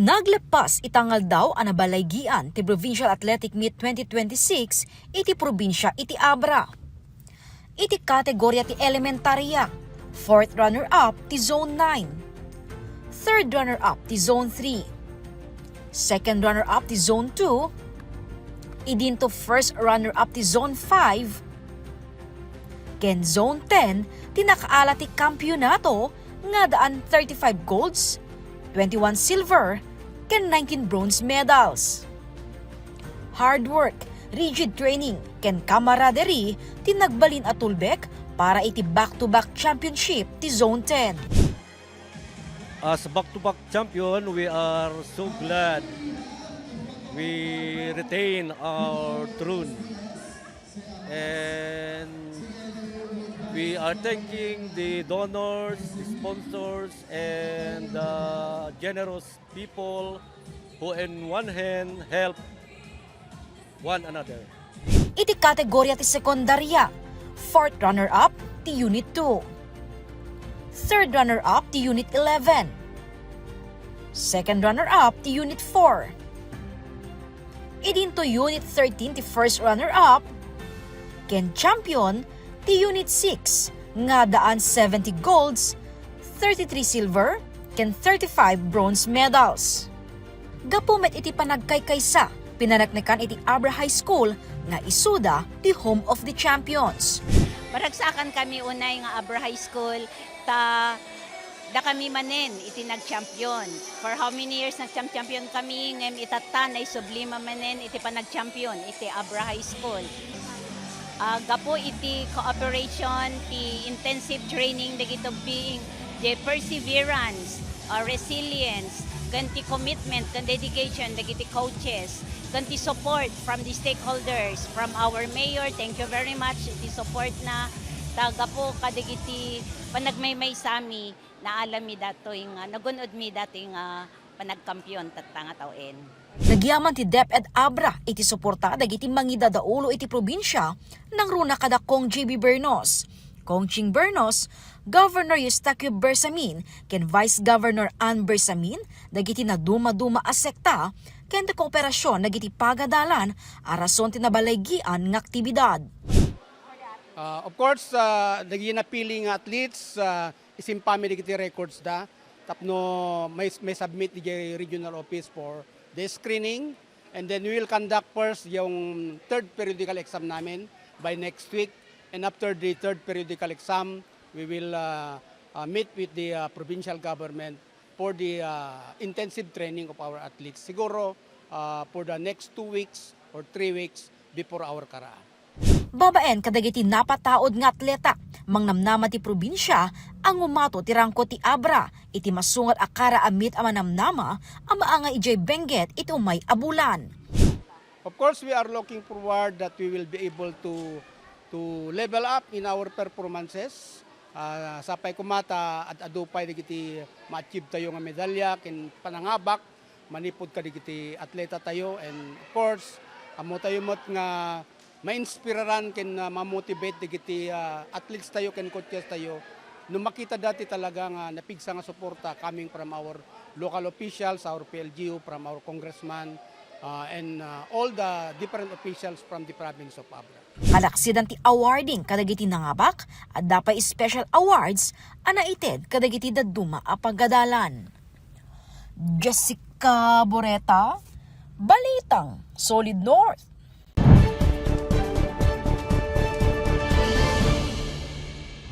Naglepas itangal daw ang nabalaygian ti Provincial Athletic Meet 2026 iti probinsya iti Abra. Iti kategorya ti elementarya, 4th runner-up ti Zone 9, 3rd runner-up ti Zone 3, 2nd runner-up ti Zone 2, idinto 1st runner-up ti Zone 5, ken Zone 10 ti nakaala ti kampyonato nga daan 35 golds, 21 silver, ken 19 bronze medals. Hard work, rigid training, ken camaraderie ti nagbalin at tulbek para iti back-to-back championship ti Zone 10. As back-to-back champion, we are so glad we retain our throne. And we are thanking the donors, the sponsors, and the generous people who in one hand help one another. Iti kategorya ti sekundarya, 4th runner-up ti Unit 2, 3rd runner-up ti Unit 11, 2nd runner-up ti Unit 4, idinto Unit 13 ti 1st runner-up, ken champion ti Unit 6 nga daan 70 golds, 33 silver, ken 35 bronze medals. Gapumet iti panagkaykaysa, pinanaknekan iti Abra High School nga isuda ti home of the champions. Maragsakan kami unay nga Abra High School ta da kami manen iti nag-champion. For how many years nag-champion kami ngem itatan ay sublima manen iti panag-champion iti Abra High School. Gapo iti cooperation, ti intensive training dagito being the perseverance, resilience, ganti commitment, gan dedication dagiti coaches, ganti support from the stakeholders, from our mayor. Thank you very much iti support na taga po kadagiti panagmaymay sami na alam mi dato yung nagunod mi dato yung panagkampiyon tatanga tawen. Nagyaman ti DepEd Abra iti suporta dagiti mangidadaulo iti probinsya nang runa kada Kong JB Bernos, Kong Ching Bernos, Governor Eustaquio Bersamin, ken Vice Governor Ann Bersamin, dagiti na duma-duma a sekta, ken ti kooperasyon dagiti pagadalan a rason ti nabalaygian nga aktibidad. Of course, dagiti napili nga athletes, isimpami dagiti records da, tapno may submit di regional office for the screening, and then we will conduct first yung third periodical exam namin by next week, and after the third periodical exam we will meet with the provincial government for the intensive training of our athletes, siguro for the next 2 weeks or 3 weeks before our karaan. Babaen kadagiti napataod nga atleta mangnamnama ti probinsya ang umato ti rangko ti Abra iti masungat akara amit a manamnama ang maanga ijay Benguet iti umay abulan. Of course, we are looking forward that we will be able to level up in our performances. Sapay kumata at adupay digiti ma-achieve tayo nga medalya ken panangabak manipod ka digiti atleta tayo, and of course amo tayo mot nga ma-inspiraran ken ma-motivate digiti athletes tayo ken coaches tayo no makita dati talaga nga napigsa nga suporta coming from our local officials, our PLGU, from our congressman, and all the different officials from the province of Abra. Alaksidan ti awarding kadagiti nangabak at dapay special awards anaited kadagiti daduma a paggadalan. Jessica Boreta, Balitang Solid North.